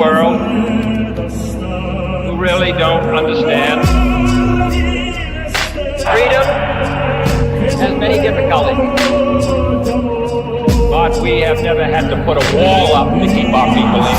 world who really don't understand. Freedom has many difficulties, but we have never had to put a wall up to keep our people in.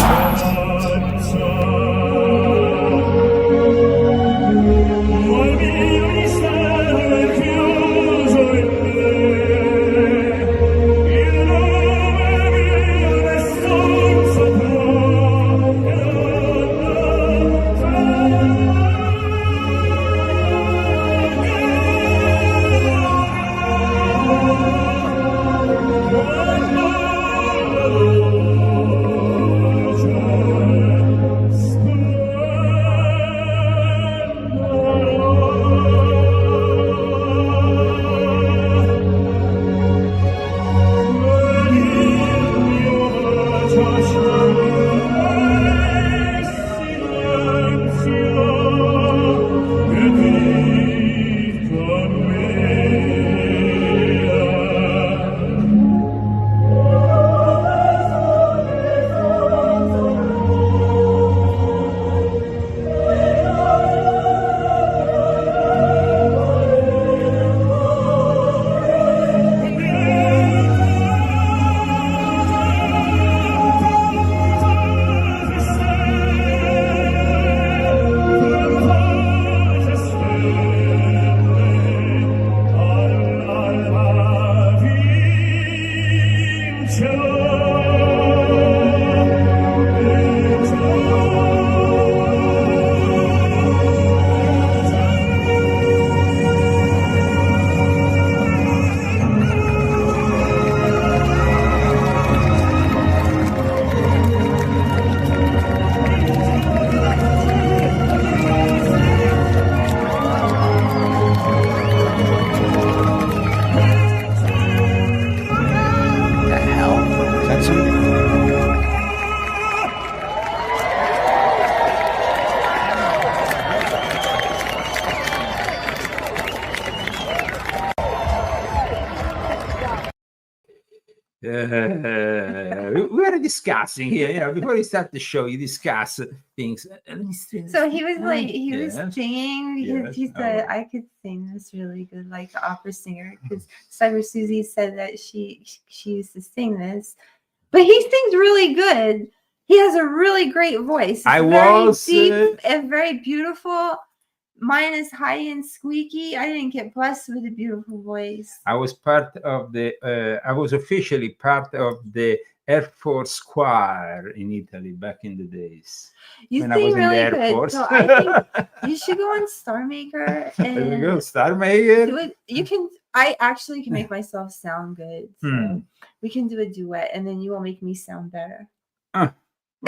We were discussing here, before we start the show, you discuss things. So he was like, he was singing because he said, Oh. I could sing this really good, like opera singer, because Cyber Susie said that she used to sing this, but he sings really good. He has a really great voice. It's very deep and very beautiful. Mine is high and squeaky. I didn't get blessed with a beautiful voice. I was part of the, I was officially part of the Air Force choir in Italy back in the days. You when sing I was really in the Air good. Force. So I think you should go on Star Maker. There we go, And Star Maker. do it. You can. I actually can make myself sound good. So we can do a duet, and then you will make me sound better.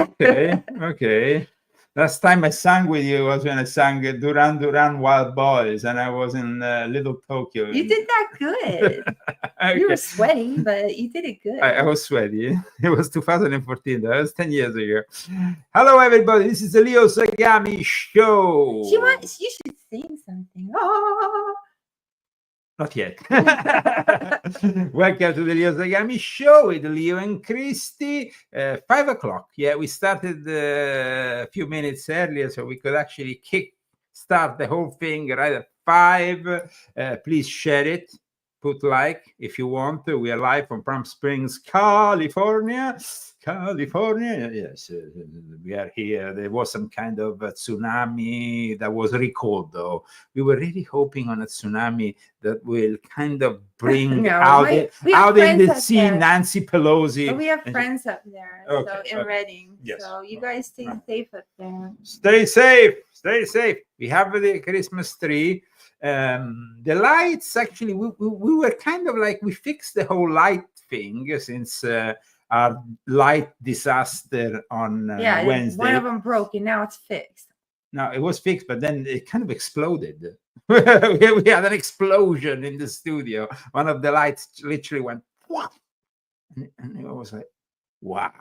Okay, okay. Last time I sang with you was when I sang Duran Duran Wild Boys, and I was in Little Tokyo. You did that good. Okay. You were sweaty, but you did it good. I was sweaty. It was 2014. That was 10 years ago. Hello, everybody. This is the Leo Zagami Show. You should sing something. Oh. Not yet. Welcome to the Leo Zagami Show with Leo and Christy. 5 o'clock. Yeah, we started a few minutes earlier, so we could actually start the whole thing right at 5. Please share it. Put like if you want to. We are live from Palm Springs, California. Yes, we are here. There was some kind of tsunami that was recalled, though. We were really hoping on a tsunami that will kind of bring out in the sea there. Nancy Pelosi. But we have friends up there, so in Reading. Yes. So you guys stay safe up there. Stay safe. Stay safe. We have the Christmas tree. The lights, actually, we were kind of like, we fixed the whole light thing since our light disaster on Wednesday. One of them broke and now it's fixed. No, it was fixed, but then it kind of exploded. We had an explosion in the studio. One of the lights literally went, what? And it was like, wow.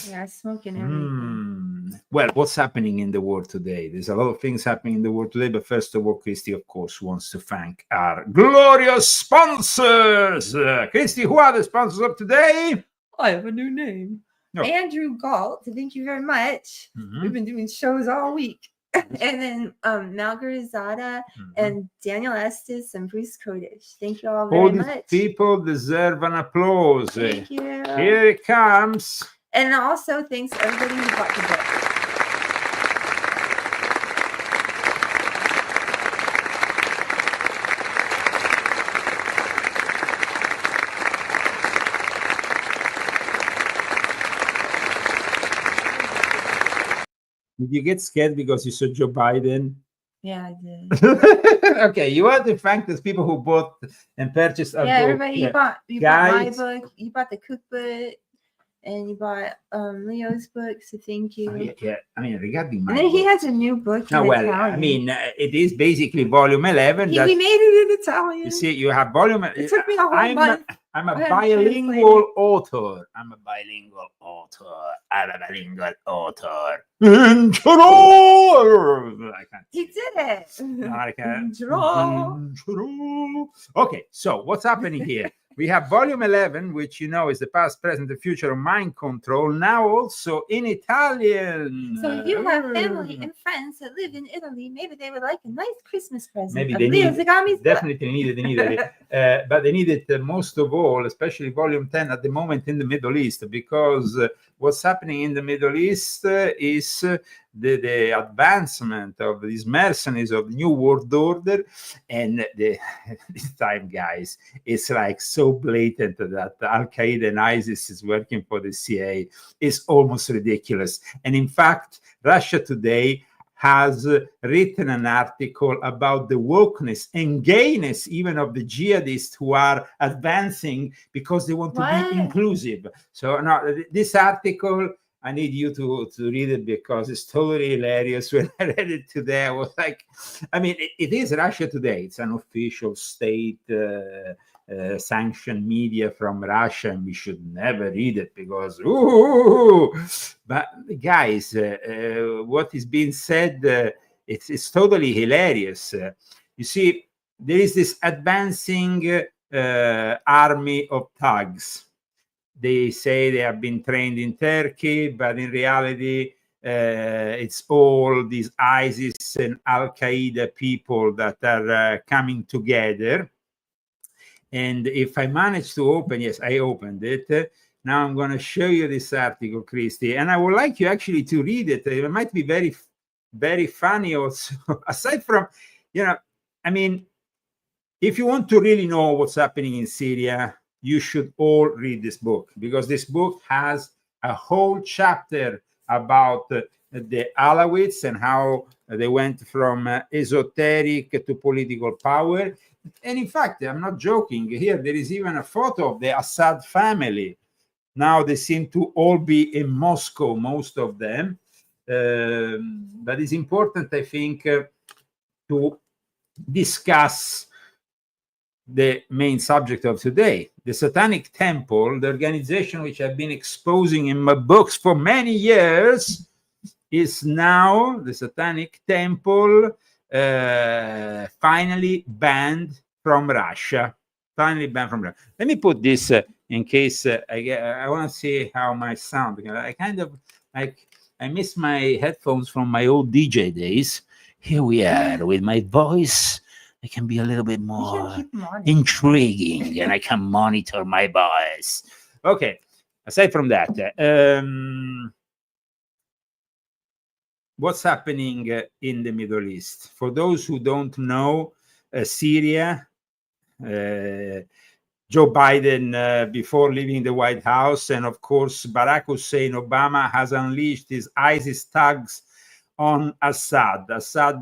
Yeah, smoking everything. Well, what's happening in the world today? There's a lot of things happening in the world today, but first of all, Christy, of course, wants to thank our glorious sponsors. Christy, who are the sponsors of today? I have a new name. No. Andrew Galt, thank you very much. We've been doing shows all week. And then Malgarizada and Daniel Estes and Bruce Kodish. Thank you all very much. People deserve an applause. Thank you. Here it comes. And also thanks to everybody who bought the book. Did you get scared because you saw Joe Biden? Yeah, I did. Okay, you want to thank those people who bought and purchased our book. Everybody, you bought my book, you bought the cookbook, and you bought Leo's book, so thank you. Yeah, I mean, regarding my and then book, he has a new book. No, well, Italian. I mean, it is basically volume 11. We made it in Italian. You see, you have volume. It took me a whole month. I'm a bilingual author. I'm a bilingual author. He did it. I can't. Okay, so what's happening here? We have volume 11, which you know is the past, present, and future of mind control, now also in Italian. So if you have family and friends that live in Italy, maybe they would like a nice Christmas present. Maybe of they Leo need, Zagami's definitely need it, but they need it most of all, especially volume 10 at the moment in the Middle East, because what's happening in the Middle East is the advancement of these mercenaries of the New World Order, and this time, guys, it's like so blatant that Al-Qaeda and ISIS is working for the CIA. It's almost ridiculous. And in fact, Russia Today has written an article about the wokeness and gayness even of the jihadists who are advancing because they want to be inclusive. So now this article, I need you to read it because it's totally hilarious. When I read it today, I was like, I mean, it is Russia Today. It's an official state sanctioned media from Russia, and we should never read it because, ooh. But guys, what is being said, it's totally hilarious. You see, there is this advancing army of thugs. They say they have been trained in Turkey, but in reality, it's all these ISIS and Al-Qaeda people that are coming together. And if I manage to open, yes, I opened it. Now I'm going to show you this article, Christy, and I would like you actually to read it. It might be very, very funny also. Aside from, you know, I mean, if you want to really know what's happening in Syria, you should all read this book, because this book has a whole chapter about the Alawites and how they went from esoteric to political power. And in fact, I'm not joking. Here, there is even a photo of the Assad family. Now they seem to all be in Moscow, most of them. But it's important, I think, to discuss the main subject of today. The Satanic Temple, the organization which I've been exposing in my books for many years, is now the Satanic Temple finally banned from Russia. Finally banned from Russia. Let me put this in case I want to see how my sound. I kind of like, I miss my headphones from my old DJ days. Here we are with my voice. I can be a little bit more intriguing, and I can monitor my voice. Okay. Aside from that, what's happening in the Middle East? For those who don't know, Syria, Joe Biden, before leaving the White House, and of course, Barack Hussein Obama has unleashed his ISIS thugs on Assad,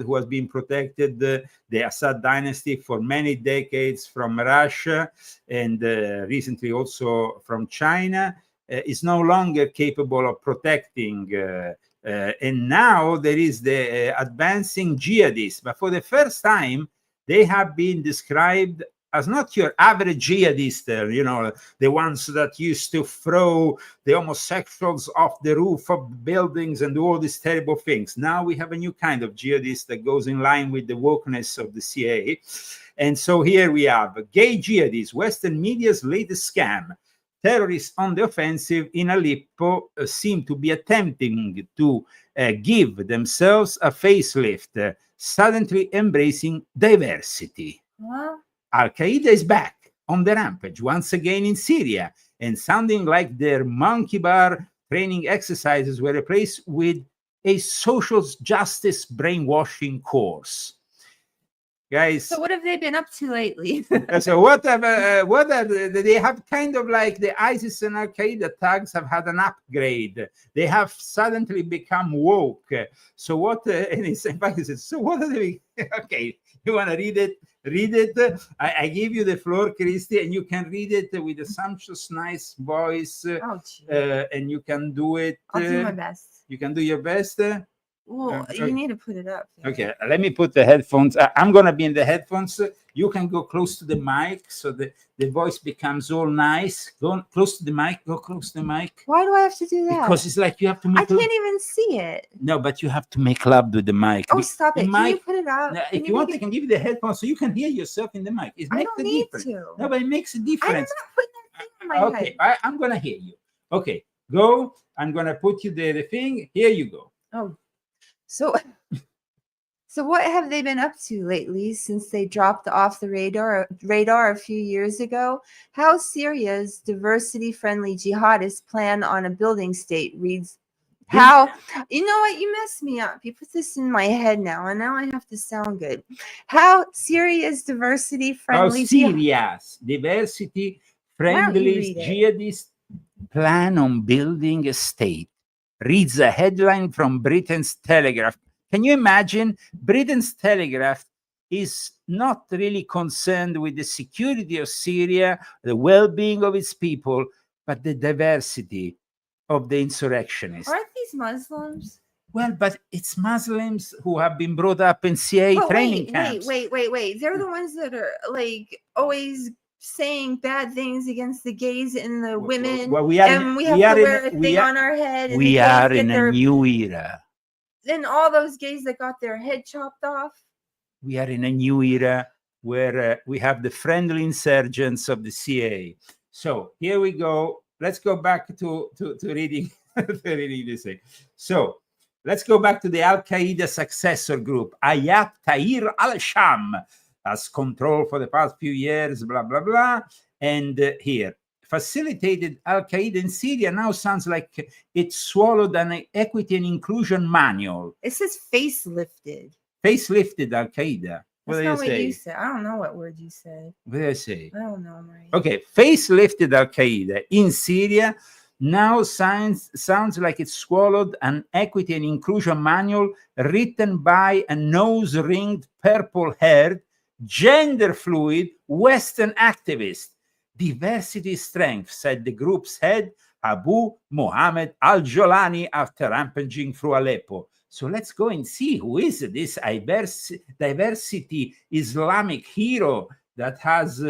who has been protected, the Assad dynasty, for many decades from Russia and recently also from China, is no longer capable of protecting. And now there is the advancing jihadists. But for the first time, they have been described as not your average jihadist, you know, the ones that used to throw the homosexuals off the roof of buildings and do all these terrible things. Now we have a new kind of jihadist that goes in line with the wokeness of the CIA. And so here we have gay jihadists, Western media's latest scam. terrorists on the offensive in Aleppo seem to be attempting to give themselves a facelift, suddenly embracing diversity. Well, Al-Qaeda is back on the rampage once again in Syria, and sounding like their monkey bar training exercises were replaced with a social justice brainwashing course. Guys, so what have they been up to lately? so they have kind of like the ISIS and Al Qaeda tags have had an upgrade. They have suddenly become woke. So what? And it's, in fact, so what are they? Okay, you want to read it? Read it. I give you the floor, Christy, and you can read it with a sumptuous, nice voice, and you can do it. I'll do my best. You can do your best. Well, you need to put it up. Okay, let me put the headphones. I'm going to be in the headphones. You can go close to the mic so the voice becomes all nice. Go close to the mic. Go close to the mic. Why do I have to do that? Because it's like you have to make... I can't even see it. No, but you have to make love with the mic. Oh, stop it. Mic, can you put it up? If you want, I can give you the headphones so you can hear yourself in the mic. It makes a difference. No, but it makes a difference. I'm not putting that thing in my head. Okay, I'm going to hear you. Okay, go. I'm going to put you the thing. Here you go. Oh. So what have they been up to lately since they dropped off the radar a few years ago? How Syria's diversity-friendly jihadists plan on a building state reads. How, you know what, you messed me up. You put this in my head now, and now I have to sound good. How Syria's diversity-friendly Syria's diversity-friendly jihadists plan on building a state. Reads a headline from Britain's Telegraph. Can you imagine? Britain's Telegraph is not really concerned with the security of Syria, the well-being of its people, but the diversity of the insurrectionists. Aren't these Muslims? Well, but it's Muslims who have been brought up in CIA training camps. Wait. They're the ones that are like always saying bad things against the gays and the women. Well, we have to wear a thing on our head. And we are in a new era. Then all those gays that got their head chopped off. We are in a new era where we have the friendly insurgents of the CIA. So here we go. Let's go back to reading, reading this thing. So let's go back to the Al Qaeda successor group, Ayat Tahrir al-Sham, has control for the past few years, blah, blah, blah. And here, facilitated Al-Qaeda in Syria now sounds like it swallowed an equity and inclusion manual. It says facelifted. Facelifted Al-Qaeda. That's not what you said. I don't know what word you said. What did I say? I don't know, Marie. Okay, facelifted Al-Qaeda in Syria now sounds like it swallowed an equity and inclusion manual written by a nose-ringed, purple-haired, gender-fluid Western activist. Diversity strength, said the group's head, Abu Mohammed al-Jolani, after rampaging through Aleppo. So let's go and see who is this diversity Islamic hero that has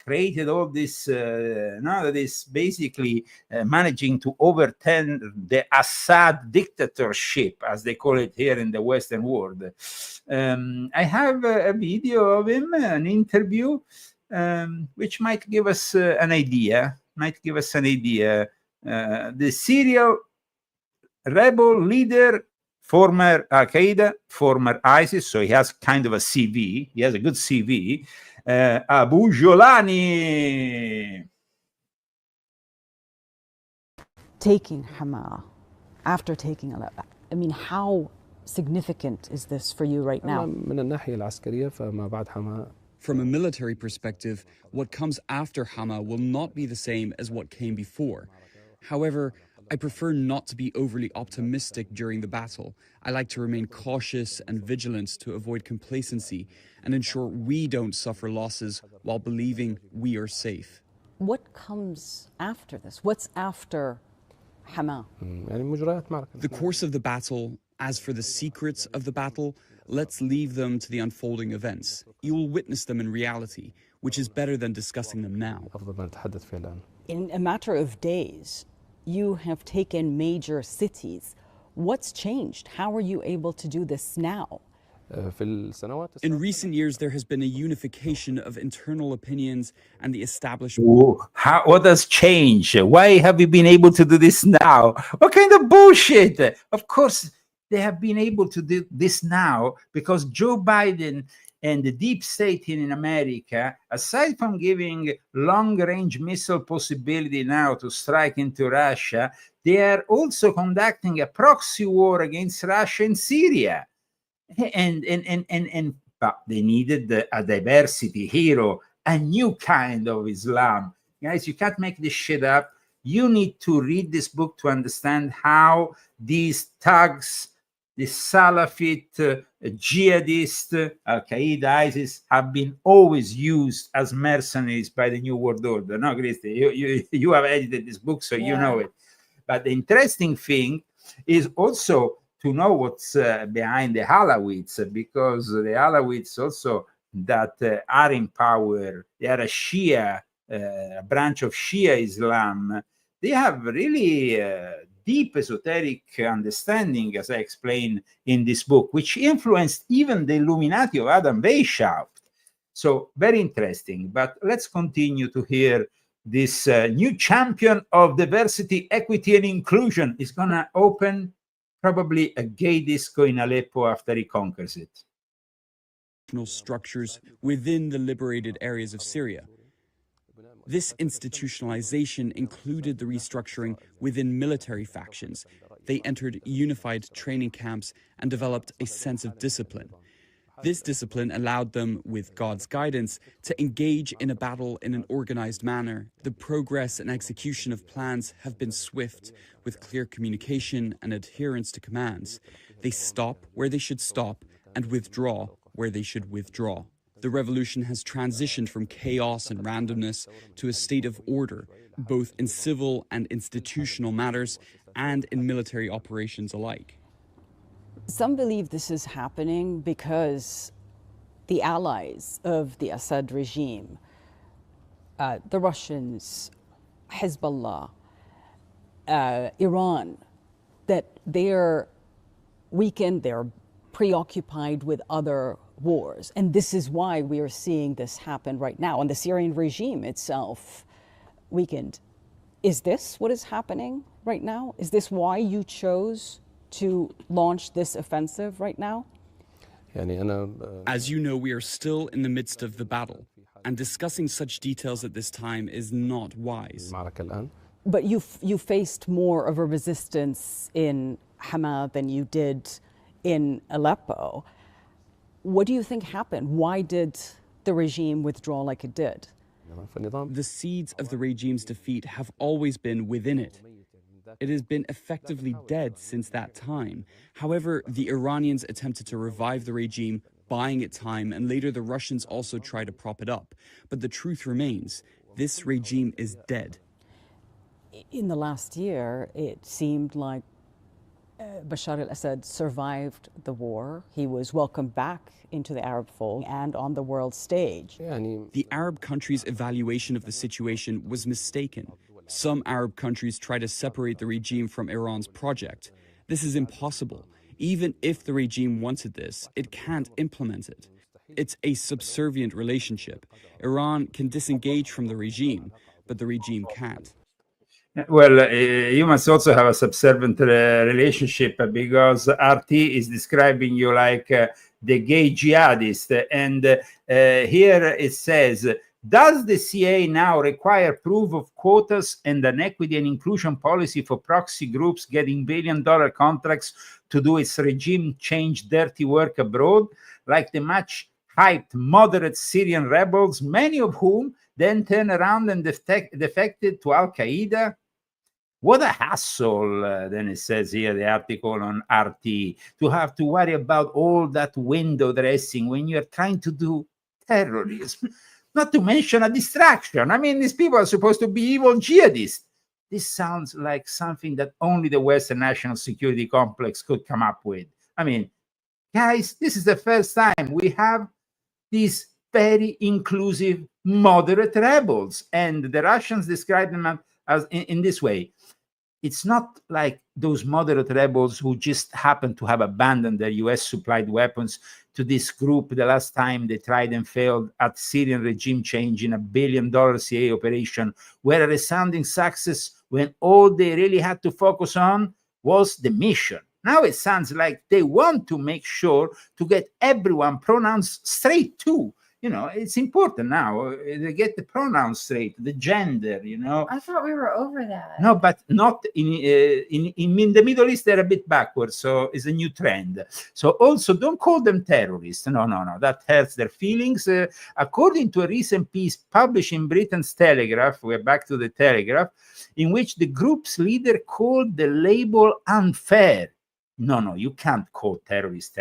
created all this, that is basically managing to overturn the Assad dictatorship, as they call it here in the Western world. I have a video of him, an interview, which might give us an idea. The serial rebel leader, former Al-Qaeda, former ISIS, so he has kind of a CV. He has a good CV. Abu Jolani. Taking Hama, after taking Aleppo, I mean, how significant is this for you right now? From a military perspective, what comes after Hama will not be the same as what came before. However, I prefer not to be overly optimistic during the battle. I like to remain cautious and vigilant to avoid complacency and ensure we don't suffer losses while believing we are safe. What comes after this? What's after Hama? The course of the battle, as for the secrets of the battle, let's leave them to the unfolding events. You will witness them in reality, which is better than discussing them now. In a matter of days, you have taken major cities. What's changed? How are you able to do this now? In recent years, there has been a unification of internal opinions and the establishment. What has changed? Why have you been able to do this now? What kind of bullshit? Of course, they have been able to do this now because Joe Biden and the deep state in America, aside from giving long-range missile possibility now to strike into Russia, they are also conducting a proxy war against Russia in Syria. But they needed a diversity hero, a new kind of Islam. Guys, you can't make this shit up. You need to read this book to understand how these thugs, the Salafist, jihadist, Al-Qaeda, ISIS have been always used as mercenaries by the New World Order. No, Christy, you have edited this book, so you know it. But the interesting thing is also to know what's behind the Alawites, because the Alawites also that are in power, they are a Shia, a branch of Shia Islam. They have really deep esoteric understanding, as I explained in this book, which influenced even the Illuminati of Adam Weishaupt. So very interesting. But let's continue to hear this new champion of diversity, equity, and inclusion is going to open probably a gay disco in Aleppo after he conquers it. Structures within the liberated areas of Syria. This institutionalization included the restructuring within military factions. They entered unified training camps and developed a sense of discipline. This discipline allowed them, with God's guidance, to engage in a battle in an organized manner. The progress and execution of plans have been swift, with clear communication and adherence to commands. They stop where they should stop and withdraw where they should withdraw. The revolution has transitioned from chaos and randomness to a state of order, both in civil and institutional matters and in military operations alike. Some believe this is happening because the allies of the Assad regime, the Russians, Hezbollah, Iran, that they're weakened, they're preoccupied with other wars. And this is why we are seeing this happen right now. And the Syrian regime itself weakened. Is this what is happening right now? Is this why you chose to launch this offensive right now? As you know, we are still in the midst of the battle, and discussing such details at this time is not wise. But you faced more of a resistance in Hama than you did in Aleppo. What do you think happened? Why did the regime withdraw like it did? The seeds of the regime's defeat have always been within it. It has been effectively dead since that time. However, the Iranians attempted to revive the regime, buying it time, and later the Russians also tried to prop it up. But the truth remains, this regime is dead. In the last year, it seemed like Bashar al-Assad survived the war. He was welcomed back into the Arab fold and on the world stage. The Arab countries' evaluation of the situation was mistaken. Some Arab countries try to separate the regime from Iran's project. This is impossible. Even if the regime wanted this, it can't implement it. It's a subservient relationship. Iran can disengage from the regime, but the regime can't. Well, you must also have a subservient relationship because RT is describing you like the gay jihadist. And here it says, does the CIA now require proof of quotas and an equity and inclusion policy for proxy groups getting billion-dollar contracts to do its regime change dirty work abroad, like the much-hyped moderate Syrian rebels, many of whom then turn around and defected to Al-Qaeda? What a hassle, then it says here, the article on RT, to have to worry about all that window dressing when you're trying to do terrorism. Not to mention a distraction. I mean, these people are supposed to be evil jihadists. This sounds like something that only the Western national security complex could come up with. I mean, guys, this is the first time we have these very inclusive, moderate rebels. And the Russians describe them as in this way. it's not like those moderate rebels who just happen to have abandoned their US supplied weapons to this group the last time they tried and failed at Syrian regime change in $1 billion CIA operation, where a resounding success when all they really had to focus on was the mission. Now it sounds like they want to make sure to get everyone pronouns straight too. You know, it's important now. They get the pronouns straight, the gender, you know. I thought we were over that. No, but not in the Middle East, they're a bit backwards, so it's a new trend. So also, don't call them terrorists. No, that hurts their feelings. According to a recent piece published in Britain's Telegraph, we're back to the Telegraph, in which the group's leader called the label unfair. No, you can't call terrorists.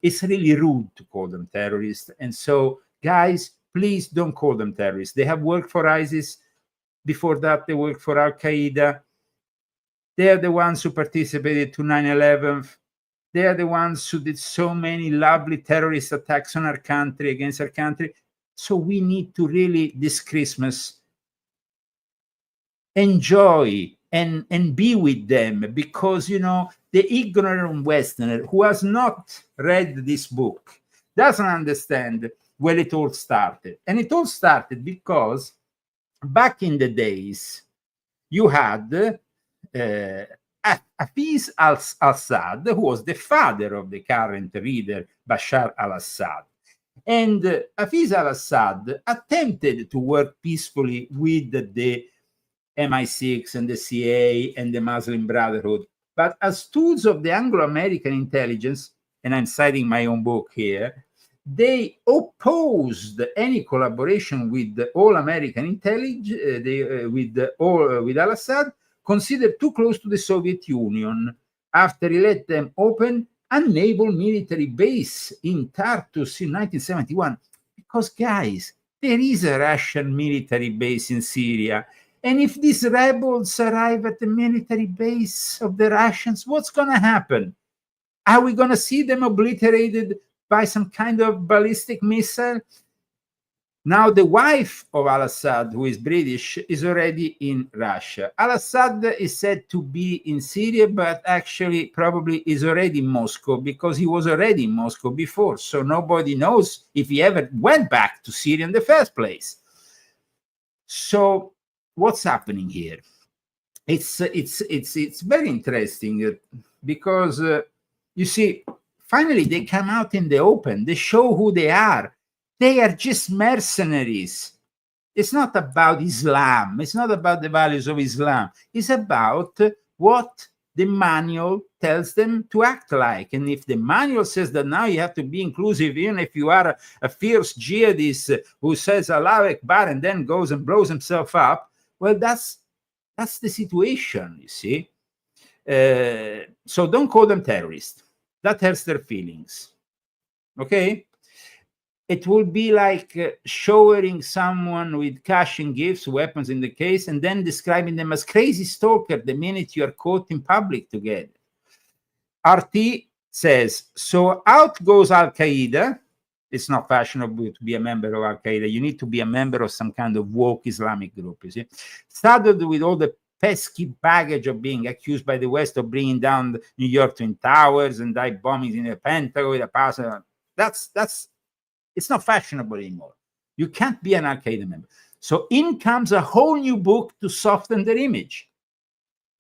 It's really rude to call them terrorists. And so, guys, please don't call them terrorists. They have worked for ISIS. Before that, they worked for Al-Qaeda. They are the ones who participated to 9/11. They are the ones who did so many lovely terrorist attacks on our country, against our country. So we need to really, this Christmas, enjoy and be with them, because, you know, the ignorant Westerner who has not read this book doesn't understand where it all started. And it all started because back in the days, you had Hafiz al-Assad, who was the father of the current leader, Bashar al-Assad. And Hafiz al-Assad attempted to work peacefully with the MI6 and the CIA and the Muslim Brotherhood. But as tools of the Anglo-American intelligence, and I'm citing my own book here, they opposed any collaboration with the all-American intelligence, with al-Assad, considered too close to the Soviet Union, after he let them open a naval military base in Tartus in 1971. Because, guys, there is a Russian military base in Syria. And if these rebels arrive at the military base of the Russians, what's going to happen? Are we going to see them obliterated by some kind of ballistic missile? Now, the wife of al-Assad, who is British, is already in Russia. Al-Assad is said to be in Syria, but actually probably is already in Moscow, because he was already in Moscow before. So nobody knows if he ever went back to Syria in the first place. So what's happening here? It's very interesting, because you see, finally they come out in the open. They show who they are. They are just mercenaries. It's not about Islam. It's not about the values of Islam. It's about what the manual tells them to act like. And if the manual says that now you have to be inclusive, even if you are a fierce jihadist who says Allahu Akbar and then goes and blows himself up, well, that's the situation, you see. So don't call them terrorists. That hurts their feelings. Okay? It would be like showering someone with cash and gifts, weapons in the case, and then describing them as crazy stalker the minute you are caught in public together. RT says, so out goes Al-Qaeda. It's not fashionable to be a member of Al-Qaeda. You need to be a member of some kind of woke Islamic group, you see. Started with all the pesky baggage of being accused by the West of bringing down the New York Twin Towers and dive bombings in the Pentagon with a passport. It's not fashionable anymore. You can't be an Al-Qaeda member. So in comes a whole new book to soften their image,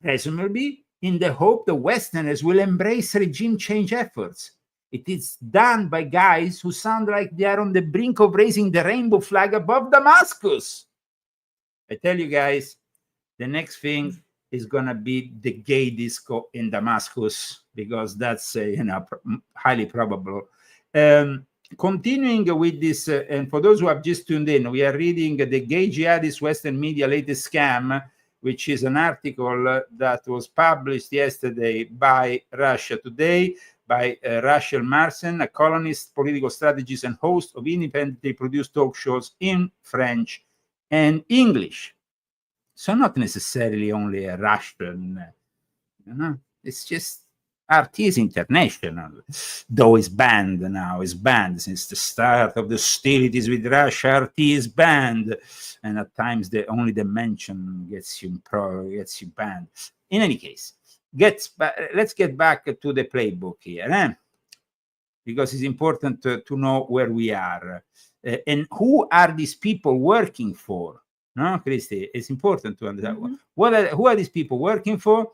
presumably in the hope the Westerners will embrace regime change efforts. It is done by guys who sound like they are on the brink of raising the rainbow flag above Damascus. I tell you guys, the next thing is going to be the gay disco in Damascus, because that's highly probable. Continuing with this, and for those who have just tuned in, we are reading the Gay Jihadist Western Media Latest Scam, which is an article that was published yesterday by Russia Today, by Rachel Marcen, a columnist, political strategist, and host of independently produced talk shows in French and English. So not necessarily only a Russian, it's just RT is international, though it's banned now. It's banned since the start of the hostilities with Russia. RT is banned, and at times only the mention gets you banned. In any case, let's get back to the playbook here, because it's important to know where we are and who are these people working for. No, Christy, it's important to understand who are these people working for.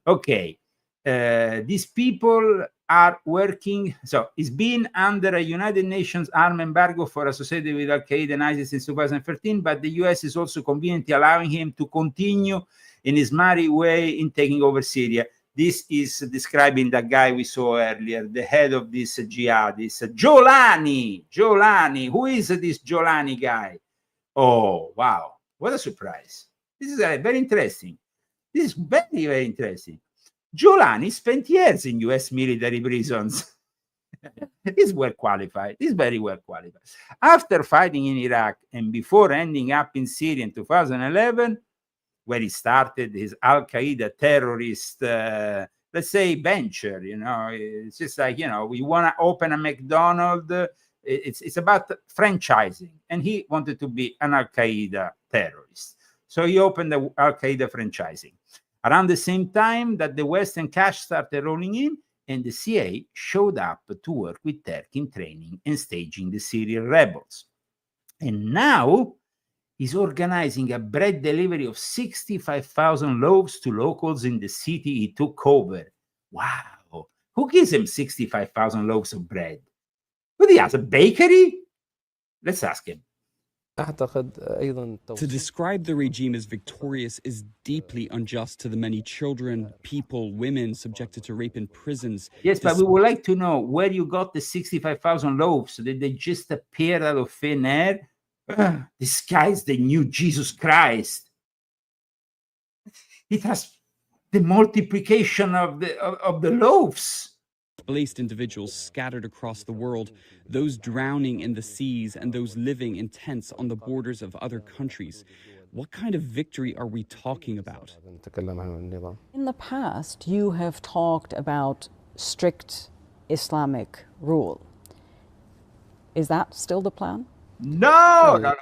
Okay, these people are working. So it's been under a United Nations arms embargo for associated with Al Qaeda and ISIS since 2013, but the US is also conveniently allowing him to continue in his merry way in taking over Syria. This is describing the guy we saw earlier, the head of this jihadist, Jolani. Who is this Jolani guy? Oh, wow. What a surprise. This is very interesting. This is very, very interesting. Jolani spent years in US military prisons. He's well qualified. He's very well qualified. After fighting in Iraq and before ending up in Syria in 2011, where he started his Al Qaeda terrorist, let's say, venture. It's just like, we want to open a McDonald's. It's about franchising, and he wanted to be an Al Qaeda terrorist. So he opened the Al Qaeda franchising. Around the same time that the Western cash started rolling in, and the CIA showed up to work with Turkey in training and staging the Syrian rebels. And now he's organizing a bread delivery of 65,000 loaves to locals in the city he took over. Wow. Who gives him 65,000 loaves of bread? What, he has a bakery? Let's ask him. To describe the regime as victorious is deeply unjust to the many children, people, women subjected to rape in prisons. Yes, but we would like to know where you got the 65,000 loaves. Did they just appear out of thin air? This guy is the new Jesus Christ. It has the multiplication of the loaves. Displaced individuals scattered across the world, those drowning in the seas and those living in tents on the borders of other countries. What kind of victory are we talking about? In the past, you have talked about strict Islamic rule. Is that still the plan? No.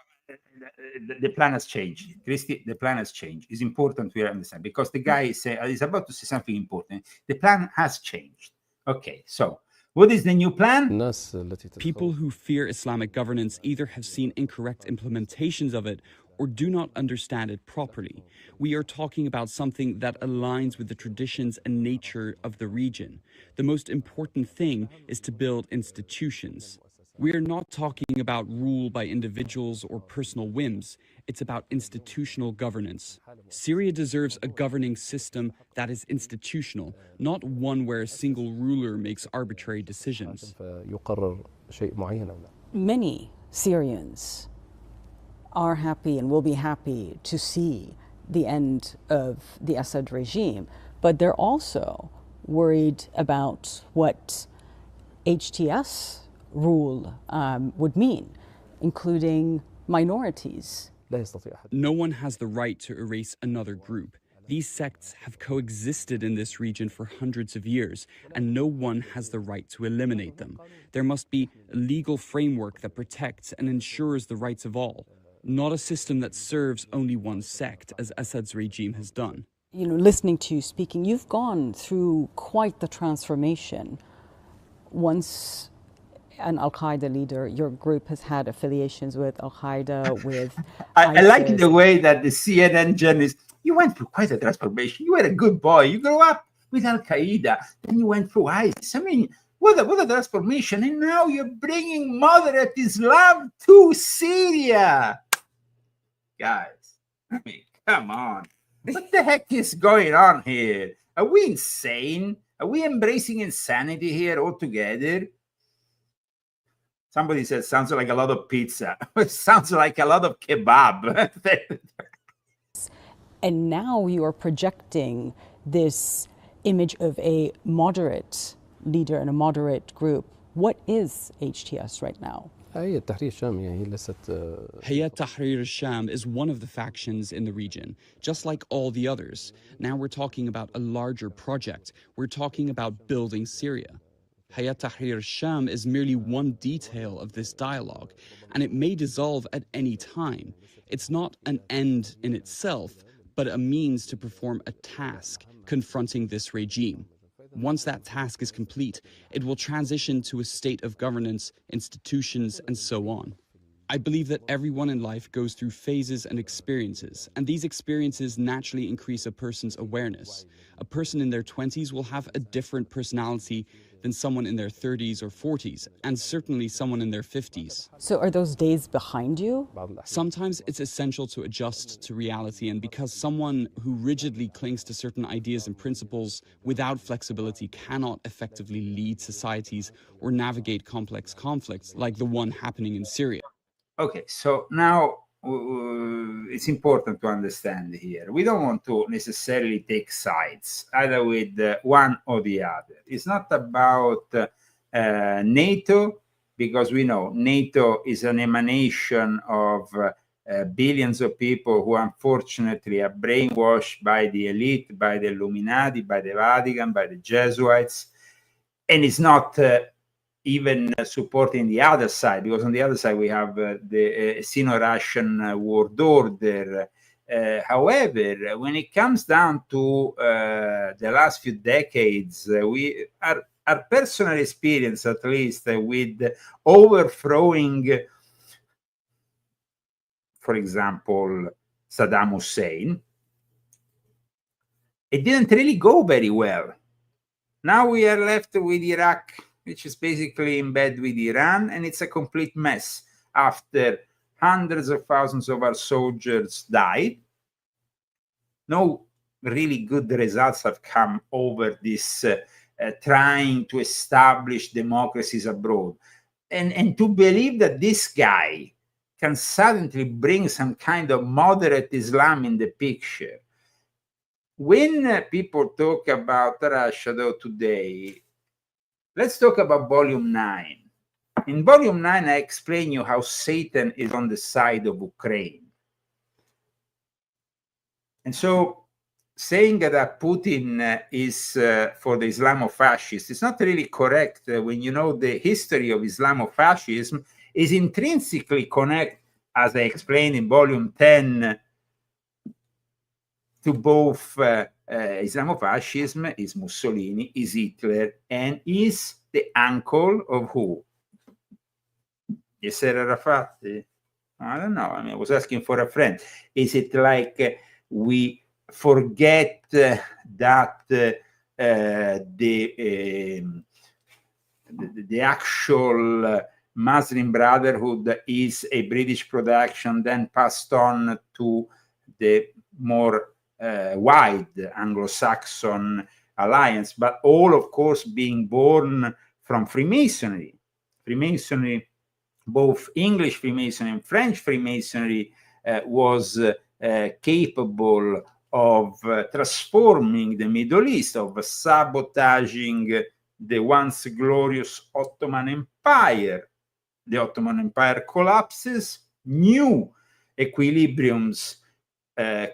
The plan has changed. Christy, the plan has changed. It's important to understand, because the guy is about to say something important. The plan has changed. Okay, so what is the new plan? People who fear Islamic governance either have seen incorrect implementations of it or do not understand it properly. We are talking about something that aligns with the traditions and nature of the region. The most important thing is to build institutions. We are not talking about rule by individuals or personal whims. It's about institutional governance. Syria deserves a governing system that is institutional, not one where a single ruler makes arbitrary decisions. Many Syrians are happy and will be happy to see the end of the Assad regime, but they're also worried about what HTS rule would mean, including minorities. No one has the right to erase another group. These sects have coexisted in this region for hundreds of years, and no one has the right to eliminate them. There must be a legal framework that protects and ensures the rights of all, not a system that serves only one sect, as Assad's regime has done. Listening to you speaking, you've gone through quite the transformation. Once an Al-Qaeda leader, your group has had affiliations with Al-Qaeda, with I like the way that the CNN journalist, you went through quite a transformation. You were a good boy. You grew up with Al-Qaeda, then you went through ISIS. I mean, what a transformation. And now you're bringing moderate Islam to Syria. Guys, I mean, come on. What the heck is going on here? Are we insane? Are we embracing insanity here altogether? Somebody said, sounds like a lot of pizza. It sounds like a lot of kebab. And now you are projecting this image of a moderate leader and a moderate group. What is HTS right now? هي تحرير الشام يعني هي ليست Hayat Tahrir al-Sham is one of the factions in the region, just like all the others. Now we're talking about a larger project. We're talking about building Syria. Hayat Tahrir al-Sham is merely one detail of this dialogue, and it may dissolve at any time. It's not an end in itself, but a means to perform a task confronting this regime. Once that task is complete, it will transition to a state of governance, institutions, and so on. I believe that everyone in life goes through phases and experiences, and these experiences naturally increase a person's awareness. A person in their 20s will have a different personality than someone in their 30s or 40s, and certainly someone in their 50s. So are those days behind you? Sometimes it's essential to adjust to reality, and because someone who rigidly clings to certain ideas and principles without flexibility cannot effectively lead societies or navigate complex conflicts like the one happening in Syria. Okay, so now it's important to understand here. We don't want to necessarily take sides, either with one or the other. It's not about NATO, because we know NATO is an emanation of billions of people who unfortunately are brainwashed by the elite, by the Illuminati, by the Vatican, by the Jesuits, and it's not even supporting the other side, because on the other side we have the Sino-Russian world order. However, when it comes down to the last few decades, our personal experience, at least, with overthrowing, for example, Saddam Hussein, it didn't really go very well. Now we are left with Iraq, which is basically in bed with Iran, and it's a complete mess after hundreds of thousands of our soldiers died. No really good results have come over this trying to establish democracies abroad. And to believe that this guy can suddenly bring some kind of moderate Islam in the picture. When people talk about Russia, though, today, let's talk about Volume 9. In Volume 9, I explain you how Satan is on the side of Ukraine. And so saying that Putin is for the Islamofascists is not really correct when you know the history of Islamofascism is intrinsically connected, as I explained in Volume 10, to both Islamofascism, is Mussolini, is Hitler, and is the uncle of who? Yasser Arafat? I don't know. I mean, I was asking for a friend. Is it like we forget that the actual Muslim Brotherhood is a British production, then passed on to the more wide Anglo-Saxon alliance, but all, of course, being born from Freemasonry. Freemasonry, both English Freemasonry and French Freemasonry, was capable of transforming the Middle East, of sabotaging the once glorious Ottoman Empire. The Ottoman Empire collapses, new equilibriums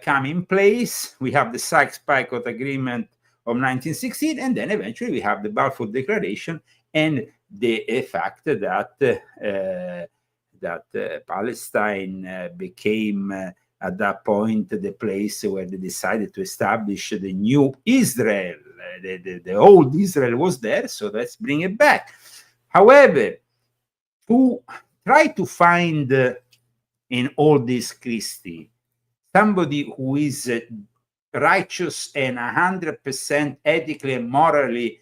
come in place. We have the Sykes-Picot Agreement of 1916, and then eventually we have the Balfour Declaration and the fact that Palestine became at that point the place where they decided to establish the new Israel. The old Israel was there, so let's bring it back. However, to try to find in all this, Christie, somebody who is righteous and 100% ethically and morally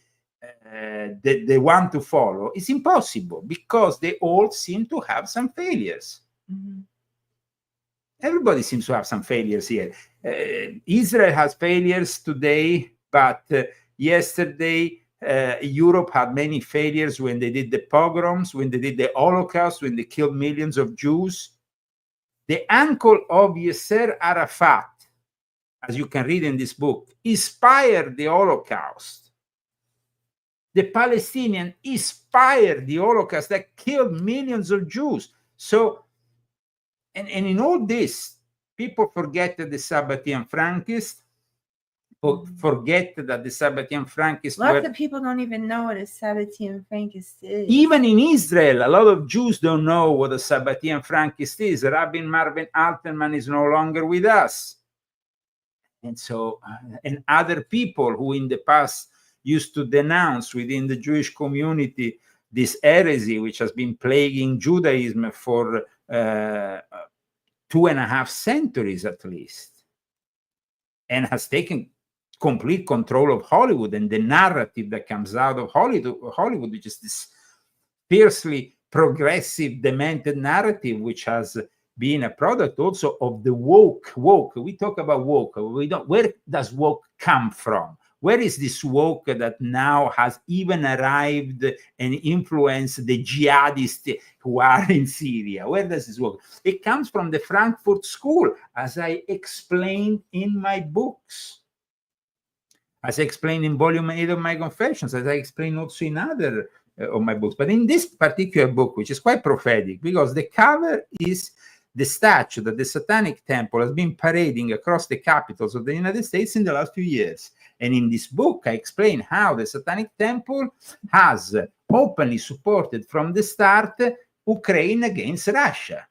the one to follow is impossible, because they all seem to have some failures. Mm-hmm. Everybody seems to have some failures here. Israel has failures today, but yesterday Europe had many failures when they did the pogroms, when they did the Holocaust, when they killed millions of Jews. The uncle of Yasser Arafat, as you can read in this book, inspired the Holocaust. The Palestinians inspired the Holocaust that killed millions of Jews. So, and in all this, people forget that the Sabbatean Frankists, forget that the Sabbatean Frankists Lots of people don't even know what a Sabbatean Frankist is. even in Israel, a lot of Jews don't know what a Sabbatean Frankist is. Rabbi Marvin Alterman is no longer with us. And so, and other people who in the past used to denounce within the Jewish community this heresy, which has been plaguing Judaism for 2.5 centuries at least, and has taken complete control of Hollywood and the narrative that comes out of Hollywood, which is this fiercely progressive, demented narrative, which has been a product also of the woke. We talk about woke. We don't. Where does woke come from? Where is this woke that now has even arrived and influenced the jihadists who are in Syria? Where does this woke? It comes from the Frankfurt School, as I explained in my books, as I explained in volume 8 of my Confessions, as I explained also in other of my books. But in this particular book, which is quite prophetic, because the cover is the statue that the Satanic Temple has been parading across the capitals of the United States in the last few years. And in this book, I explain how the Satanic Temple has openly supported from the start Ukraine against Russia.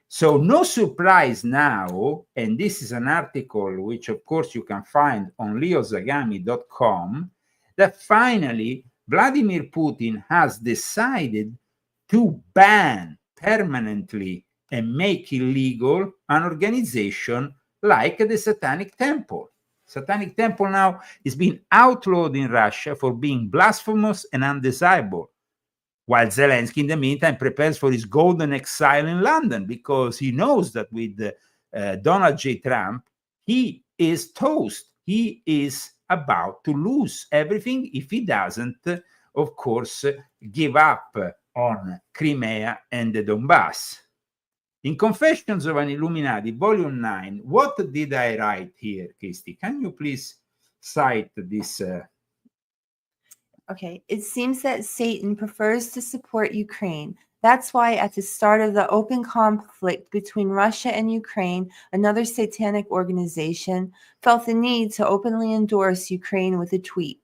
So no surprise now, and this is an article which of course you can find on leozagami.com, that finally Vladimir Putin has decided to ban permanently and make illegal an organization like the Satanic Temple. Satanic Temple now is being outlawed in Russia for being blasphemous and undesirable, while Zelensky, in the meantime, prepares for his golden exile in London, because he knows that with Donald J. Trump, he is toast. He is about to lose everything if he doesn't, of course, give up on Crimea and the Donbass. In Confessions of an Illuminati, Volume 9, what did I write here, Christy? Can you please cite this? Okay, it seems that Satan prefers to support Ukraine. That's why at the start of the open conflict between Russia and Ukraine, another satanic organization felt the need to openly endorse Ukraine with a tweet.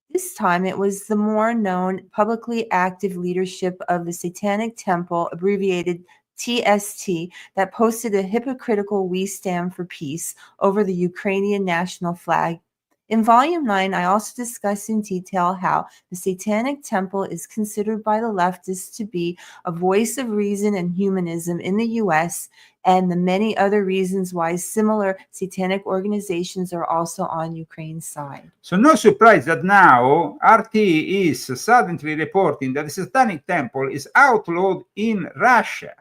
This time it was the more known, publicly active leadership of the Satanic Temple, abbreviated TST, that posted a hypocritical "We Stand for Peace" over the Ukrainian national flag. In Volume 9, I also discuss in detail how the Satanic Temple is considered by the leftists to be a voice of reason and humanism in the U.S., and the many other reasons why similar satanic organizations are also on Ukraine's side. So no surprise that now RT is suddenly reporting that the Satanic Temple is outlawed in Russia,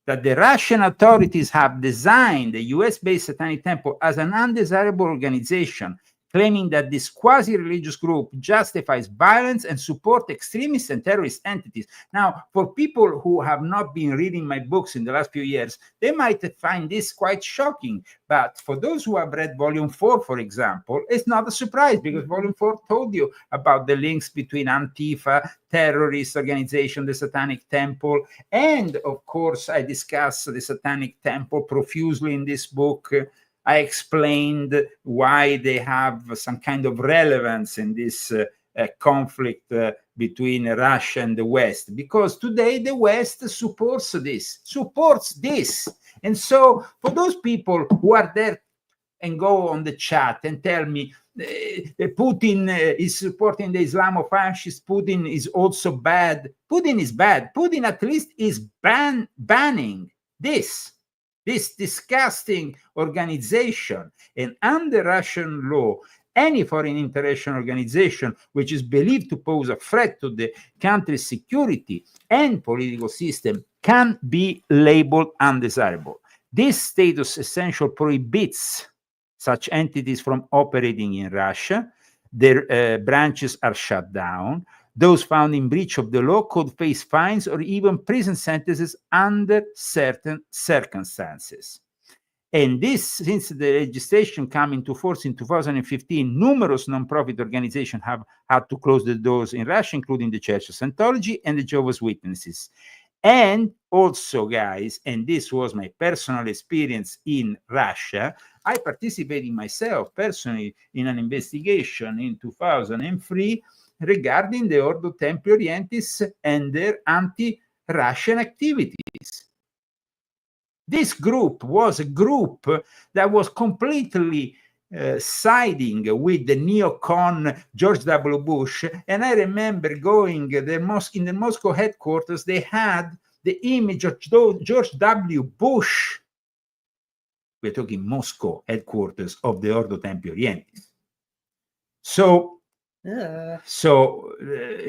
that the Russian authorities have designed the US-based Satanic Temple as an undesirable organization, claiming that this quasi-religious group justifies violence and support extremist and terrorist entities. Now, for people who have not been reading my books in the last few years, they might find this quite shocking. But for those who have read Volume 4, for example, it's not a surprise, because Volume 4 told you about the links between Antifa, terrorist organization, the Satanic Temple, and of course, I discuss the Satanic Temple profusely in this book. I explained why they have some kind of relevance in this conflict between Russia and the West, because today the West supports this. And so for those people who are there and go on the chat and tell me Putin is supporting the Islamofascists, Putin is also bad. Putin is bad. Putin at least is banning this disgusting organization. And under Russian law, any foreign international organization which is believed to pose a threat to the country's security and political system can be labeled undesirable. This status essential prohibits such entities from operating in Russia. Their branches are shut down. Those found in breach of the law could face fines or even prison sentences under certain circumstances. And this, since the legislation came into force in 2015, numerous non-profit organizations have had to close the doors in Russia, including the Church of Scientology and the Jehovah's Witnesses. And also, guys, and this was my personal experience in Russia, I participated myself personally in an investigation in 2003 regarding the Ordo Templi Orientis and their anti-Russian activities. This group was a group that was completely siding with the neocon George W. Bush. And I remember going in the Moscow headquarters, they had the image of George W. Bush. We're talking Moscow headquarters of the Ordo Templi Orientis. So,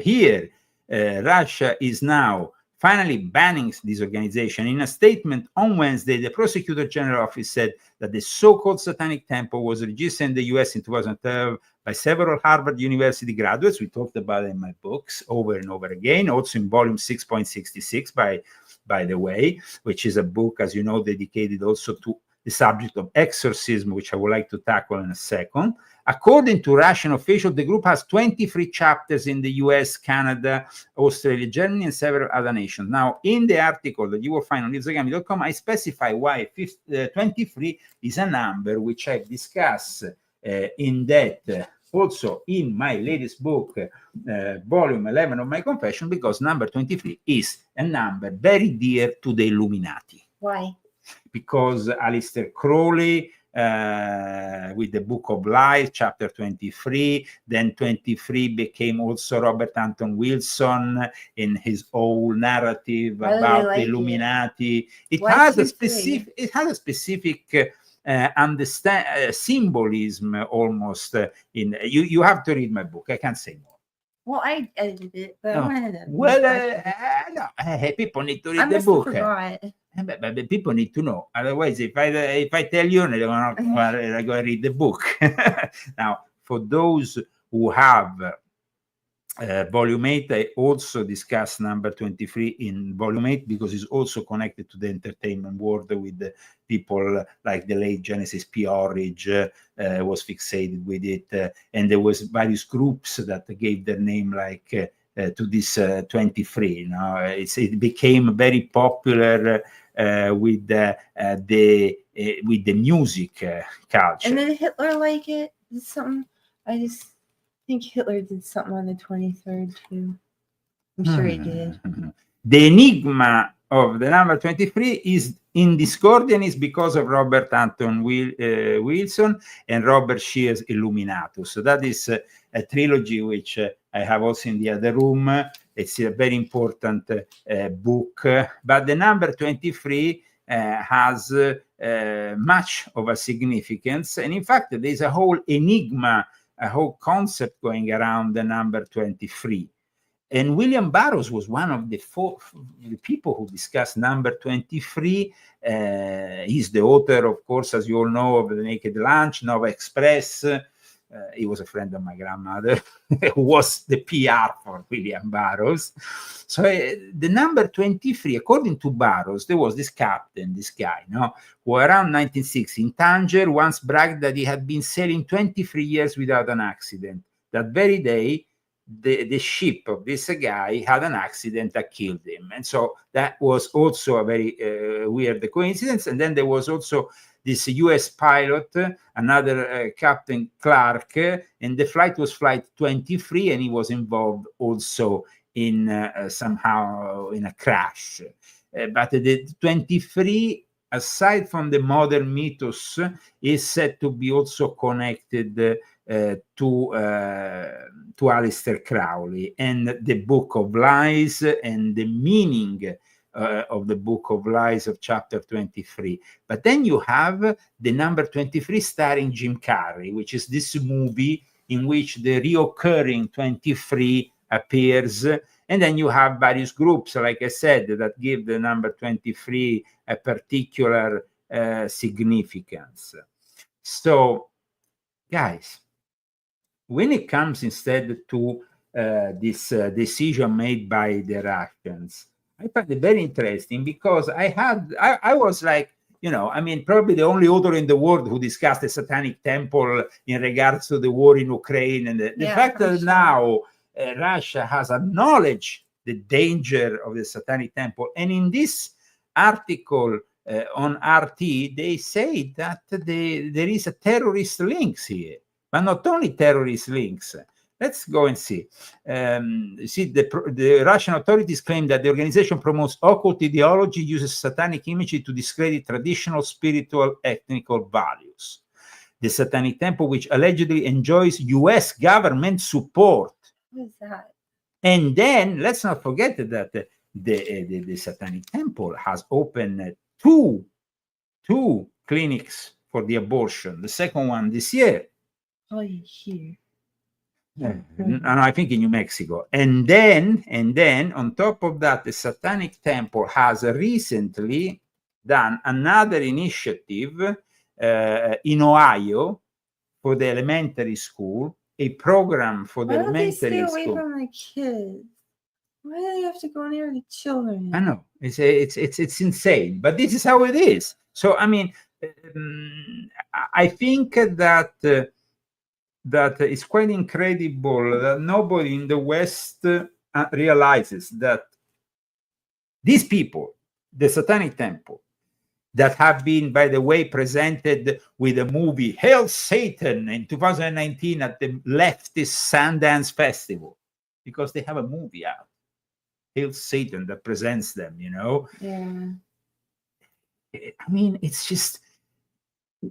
here, Russia is now finally banning this organization. In a statement on Wednesday, the Prosecutor General Office said that the so-called Satanic Temple was registered in the US in 2012 by several Harvard University graduates. We talked about it in my books over and over again, also in volume 6.66, by the way, which is a book, as you know, dedicated also to the subject of exorcism, which I would like to tackle in a second. According to Russian officials, the group has 23 chapters in the US, Canada, Australia, Germany, and several other nations. Now, in the article that you will find on Zagami.com, I specify why 23 is a number which I discuss in depth also in my latest book, volume 11 of my confession, because number 23 is a number very dear to the Illuminati. Why? Because Aleister Crowley, with the Book of Lies, chapter 23, then 23 became also Robert Anton Wilson in his whole narrative about the Illuminati. It has a specific symbolism almost in you have to read my book. I can't say more. Well, I edited it, but I wanted to. Well, no, people need to read the book. But people need to know. Otherwise, if I tell you, they're going to read the book. Now, for those who have volume 8, I also discuss number 23 in volume 8 because it's also connected to the entertainment world with the people like the late Genesis P. Orridge was fixated with it. And there was various groups that gave their name like to this 23. You know, it became very popular with the music culture. And then Hitler like it? Did something? I just think Hitler did something on the 23rd too. I'm sure he did. The enigma of the number 23 is in Discordian is because of Robert Anton Wilson and Robert Shear's Illuminatus. So that is a trilogy which I have also in the other room. It's a very important book. But the number 23 has much of a significance. And in fact, there's a whole enigma, a whole concept going around the number 23. And William Burroughs was one of the people who discussed number 23. He's the author, of course, as you all know, of The Naked Lunch, Nova Express. He was a friend of my grandmother, who was the PR for William Burroughs. So the number 23, according to Burroughs, there was this captain, this guy, who around 1960 in Tangier once bragged that he had been sailing 23 years without an accident. That very day, the ship of this guy had an accident that killed him. And so that was also a very weird coincidence. And then there was also this US pilot, another Captain Clark, and the flight was flight 23, and he was involved also in somehow in a crash. But the 23, aside from the modern mythos, is said to be also connected to Aleister Crowley and the Book of Lies and the meaning of the Book of Lies of chapter 23. But then you have the number 23 starring Jim Carrey, which is this movie in which the reoccurring 23 appears. And then you have various groups, like I said, that give the number 23 a particular significance. So, guys, when it comes instead to this decision made by the Russians, I find it very interesting because I was like, I mean, probably the only author in the world who discussed the Satanic Temple in regards to the war in Ukraine, and the fact that now Russia has acknowledged the danger of the Satanic Temple. And in this article on RT, they say that there is a terrorist links here, but not only terrorist links. Let's go and see. The Russian authorities claim that the organization promotes occult ideology, uses satanic imagery to discredit traditional spiritual ethnical values. The Satanic Temple, which allegedly enjoys U.S. government support. What is that? And then let's not forget that the Satanic Temple has opened two clinics for the abortion. The second one this year. Oh, here. And I think in New Mexico. And then on top of that, the Satanic Temple has recently done another initiative in Ohio for the elementary school, a program for the elementary school. Why don't they stay away from the kids? Why do they have to go near the children? I know, it's insane, but this is how it is. So I mean, I think that it's quite incredible that nobody in the West realizes that these people, the Satanic Temple, that have been, by the way, presented with a movie, Hail Satan, in 2019 at the leftist Sundance Festival, because they have a movie out, Hail Satan, that presents them, Yeah. I mean, it's just,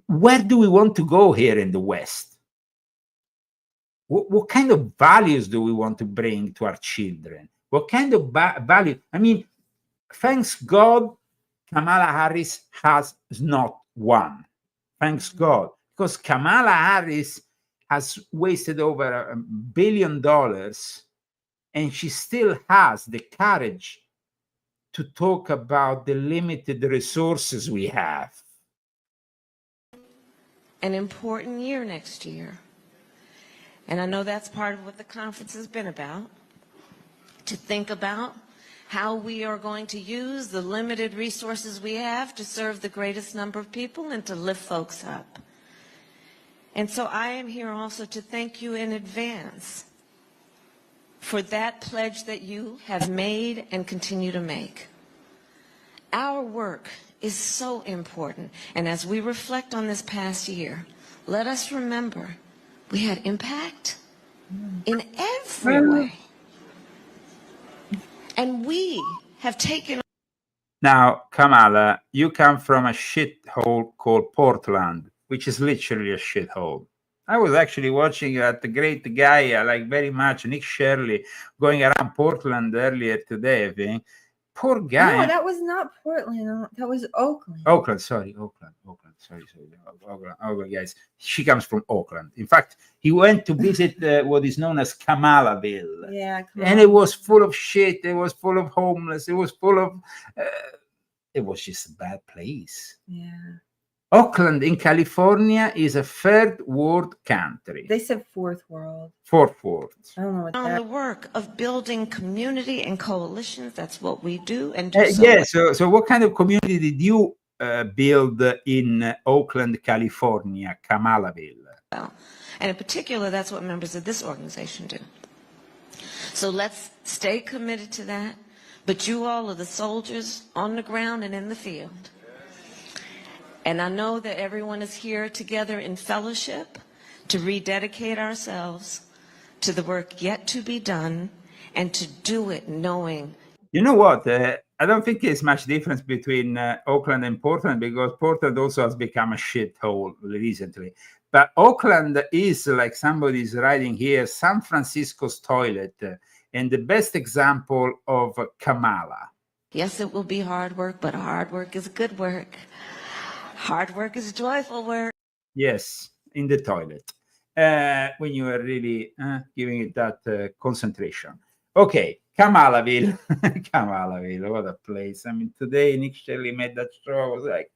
where do we want to go here in the West? What kind of values do we want to bring to our children? What kind of value? I mean, thanks God, Kamala Harris has not won. Thanks God. Because Kamala Harris has wasted over $1 billion, and she still has the courage to talk about the limited resources we have. An important year next year. And I know that's part of what the conference has been about, to think about how we are going to use the limited resources we have to serve the greatest number of people and to lift folks up. And so I am here also to thank you in advance for that pledge that you have made and continue to make. Our work is so important. And as we reflect on this past year, let us remember we had impact in every way. And we have taken... Now, Kamala, you come from a shithole called Portland, which is literally a shithole. I was actually watching the great guy I like very much, Nick Shirley, going around Portland earlier today, I think. Poor guy. No, that was not Portland. That was Oakland. Oakland, sorry. Oakland, guys. She comes from Oakland. In fact, he went to visit what is known as Kamalaville. Yeah. And it was full of shit. It was full of homeless. It was full of... it was just a bad place. Yeah. Oakland in California is a third world country. They said fourth world. Fourth world. I don't know what on the work of building community and coalitions. That's what we do. And do yeah. So what kind of community did you build in Oakland, California, Kamalaville? Well, and in particular, that's what members of this organization do. So let's stay committed to that. But you all are the soldiers on the ground and in the field. And I know that everyone is here together in fellowship to rededicate ourselves to the work yet to be done and to do it knowing. You know what? I don't think there's much difference between Oakland and Portland, because Portland also has become a shithole recently. But Oakland is, like somebody's writing here, San Francisco's toilet, and the best example of Kamala. Yes, it will be hard work, but hard work is good work. Hard work is joyful work. Yes, in the toilet. When you are really giving it that concentration. Okay, Kamalaville. Kamalaville, what a place. I mean, today Nick Shelley made that show. I was like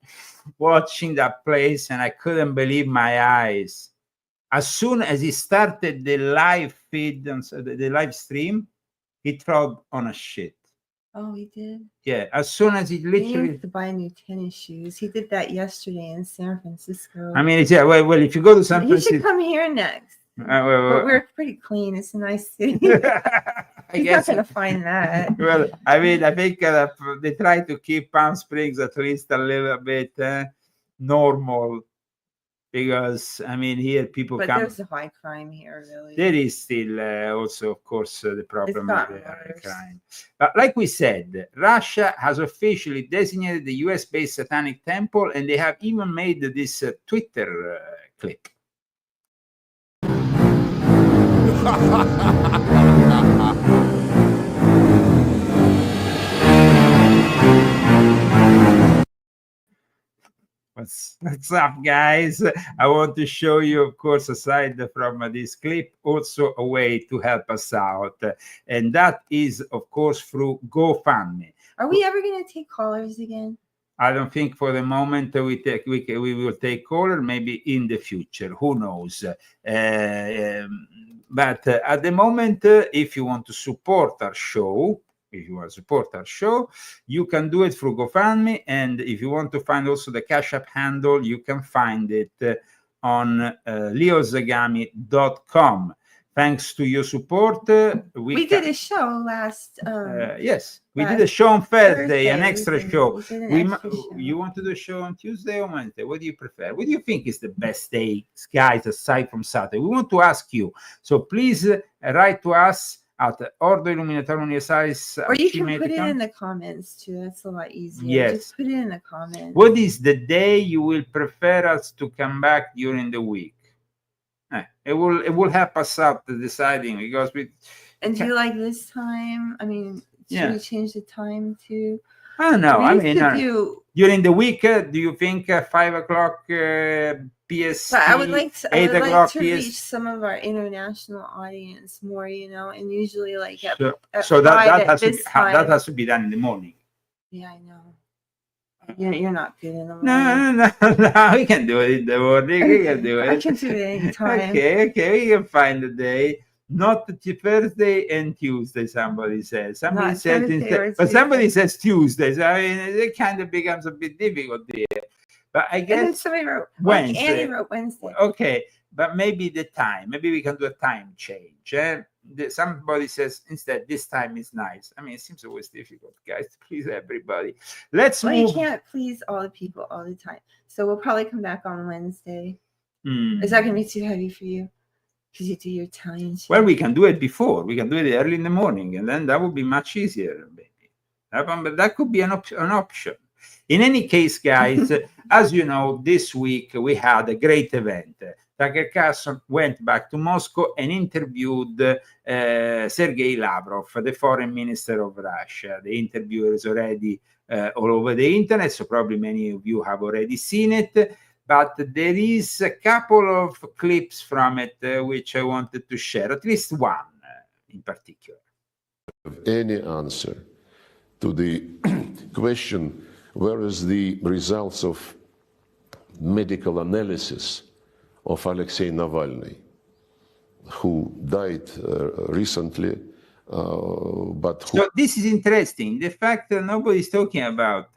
watching that place and I couldn't believe my eyes. As soon as he started the live feed, the live stream, he trod on a shit. Oh, he did? Yeah, as soon as he He literally... needs to buy new tennis shoes. He did that yesterday in San Francisco. I mean, it's, yeah, well, if you go to San He Francisco... should come here next. But we're pretty clean. It's a nice city. He's not going to find that. Well, I mean, I think they try to keep Palm Springs at least a little bit normal, because I mean, here people But come. there's a high crime here, really. There is still also, of course, the problem with gotten the high worse. crime. But like we said, Russia has officially designated the US-based Satanic temple, and they have even made this Twitter clip. What's up, guys? I want to show you, of course, aside from this clip, also a way to help us out, and that is, of course, through GoFundMe. Are we ever going to take callers again? I don't think for the moment we will take caller, maybe in the future, who knows. But at the moment, if you want to support our show, you can do it through GoFundMe, and if you want to find also the Cash App handle, you can find it on leozagami.com. Thanks to your support, we did a show last. Yes, we did a show on Thursday, an extra show. Show. You want to do a show on Tuesday or Wednesday? What do you prefer? What do you think is the best day, guys, aside from Saturday? We want to ask you. So please write to us at Ordo Illuminatorum Universalis. Or you can put it in the comments too. That's a lot easier. Yes. Just put it in the comments. What is the day you will prefer us to come back during the week? It will help us out deciding, because we. And do you like this time? I mean, should we change the time to? I don't know. I mean, during the week, do you think 5 o'clock PST? I would like to, 8 o'clock to reach some of our international audience more, and usually like at so that has to be done in the morning. Yeah, I know. You're not good in the morning. No, we can do it in the morning. We can do it. I can do it anytime. Okay, we can find a day. Not Thursday and Tuesday, somebody says. Somebody says instead, but somebody says Tuesdays. I mean, it kind of becomes a bit difficult here. But I guess. And then somebody wrote Wednesday. Andy wrote Wednesday. Okay, but maybe the time. Maybe we can do a time change. Somebody says instead this time is nice. I mean, it seems always difficult, guys, to please everybody. Let's move. You can't please all the people all the time. So we'll probably come back on Wednesday. Is that going to be too heavy for you? Because you do your Italian show. Well, we can do it before. We can do it early in the morning, and then that would be much easier, maybe. But that could be an option. In any case, guys, as you know, this week we had a great event. Tucker Carlson went back to Moscow and interviewed Sergei Lavrov, the foreign minister of Russia. The interview is already all over the internet, so probably many of you have already seen it. But there is a couple of clips from it which I wanted to share, at least one in particular. Any answer to the question, where is the results of medical analysis of Alexei Navalny, who died recently, but who... So this is interesting, the fact that nobody's talking about.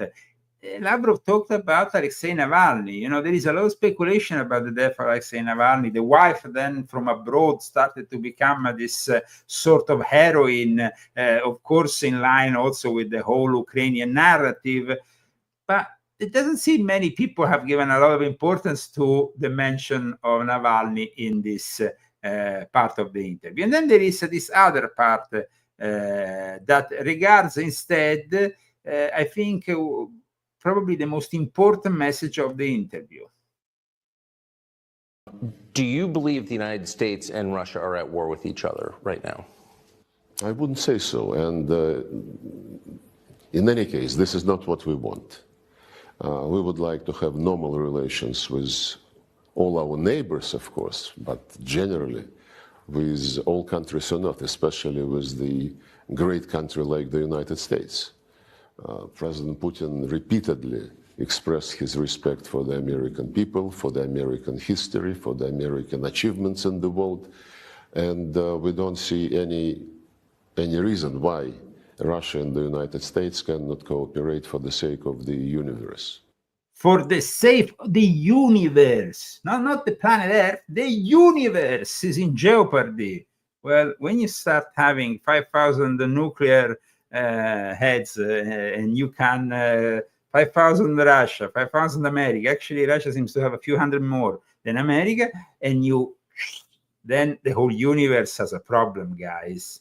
Lavrov talked about Alexei Navalny. There is a lot of speculation about the death of Alexei Navalny. The wife then from abroad started to become this sort of heroine, of course, in line also with the whole Ukrainian narrative. But it doesn't seem many people have given a lot of importance to the mention of Navalny in this part of the interview. And then there is this other part that regards instead, I think, probably the most important message of the interview. Do you believe the United States and Russia are at war with each other right now? I wouldn't say so. And in any case, this is not what we want. We would like to have normal relations with all our neighbors, of course, but generally with all countries or not, especially with the great country like the United States. President Putin repeatedly expressed his respect for the American people, for the American history, for the American achievements in the world, and we don't see any reason why Russia and the United States cannot cooperate for the sake of the universe. For the sake of the universe, not the planet Earth, the universe is in jeopardy. Well, when you start having 5,000 nuclear heads and you can 5,000 Russia, 5,000 America, actually Russia seems to have a few hundred more than America, and then the whole universe has a problem, guys.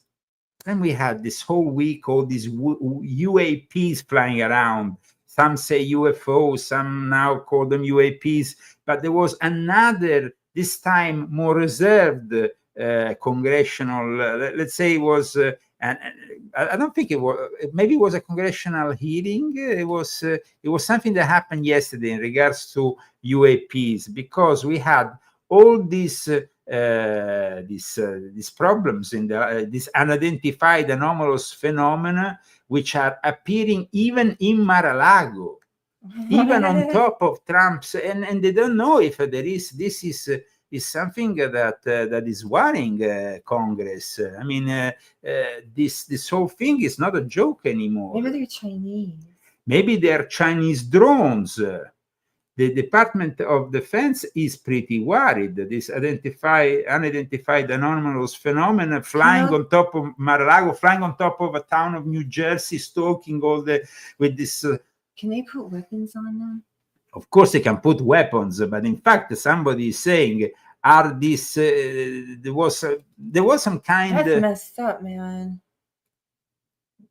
Then we had this whole week all these UAPs flying around. Some say UFOs, some now call them UAPs, but there was another, this time more reserved congressional, let's say it was, and I don't think it was, maybe it was a congressional hearing. It was something that happened yesterday in regards to UAPs, because we had all these problems in these unidentified anomalous phenomena, which are appearing even in Mar-a-Lago, even on top of Trump's, and they don't know if this is something that is worrying Congress. I mean, this whole thing is not a joke anymore. Maybe they're Chinese. Maybe they're Chinese drones. The Department of Defense is pretty worried that this unidentified anomalous phenomena flying on top of Mar-a-Lago, flying on top of a town of New Jersey, stalking with this. Can they put weapons on them? Of course, they can put weapons, but in fact, somebody is saying, "Are these?" There was some kind. That's messed up, man.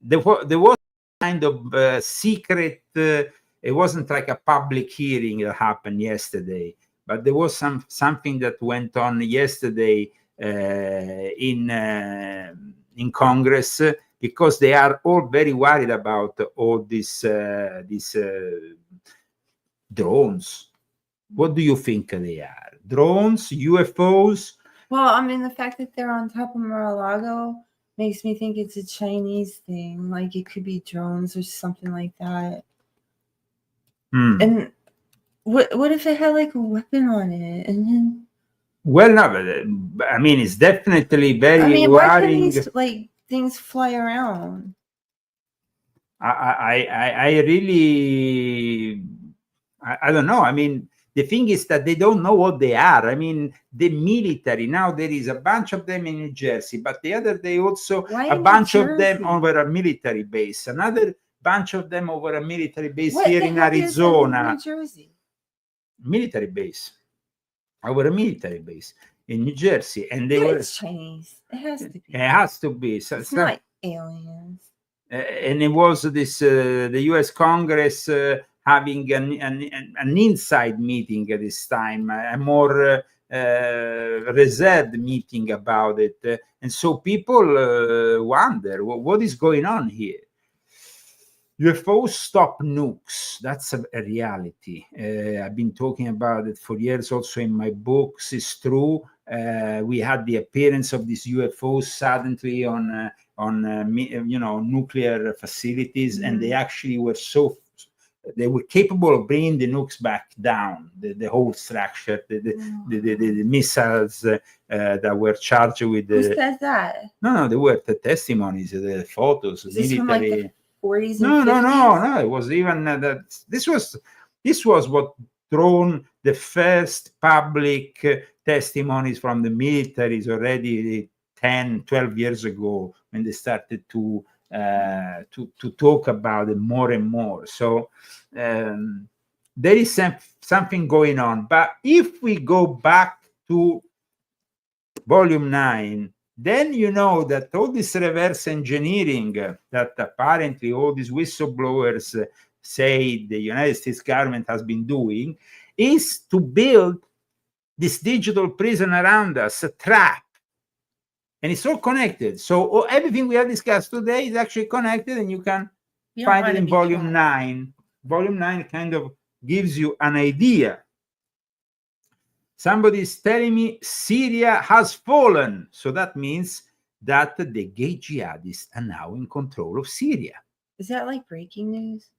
There was kind of secret. It wasn't like a public hearing that happened yesterday, but there was something that went on yesterday in Congress, because they are all very worried about all these drones. What do you think they are? Drones, UFOs? Well, I mean, the fact that they're on top of Mar-a-Lago makes me think it's a Chinese thing. Like it could be drones or something like that. And what if it had like a weapon on it? And then, well, no, but I mean, it's definitely very why can worrying. these like things fly around? I really, I don't know. I mean, the thing is that they don't know what they are. I mean, the military, now there is a bunch of them in New Jersey, but the other day also a bunch of them over a military base. Another bunch of them over a military base here in Arizona. New Jersey? Military base. Over a military base in New Jersey. And they were Chinese. It has to be. It has to be. So it's not aliens. And it was this the US Congress having an inside meeting at this time, a more reserved meeting about it. And so people wonder, what is going on here? UFOs stop nukes. That's a reality. I've been talking about it for years also in my books. It's true. We had the appearance of these UFOs suddenly on nuclear facilities, and they actually were they were capable of bringing the nukes back down, the whole structure, the missiles that were charged with. Who says that? No, there were the testimonies, the photos, military. From like the 40s and no, 50s? It was even that. This was what drawn the first public testimonies from the militaries already 10, 12 years ago, when they started to talk about it more and more. So there is something going on. But if we go back to Volume 9, then you know that all this reverse engineering that apparently all these whistleblowers say the United States government has been doing is to build this digital prison around us, a trap. And it's all connected. So everything we have discussed today is actually connected, and you can find it in Volume 9. Volume 9 kind of gives you an idea. Somebody is telling me Syria has fallen. So that means that the gay jihadists are now in control of Syria. Is that like breaking news?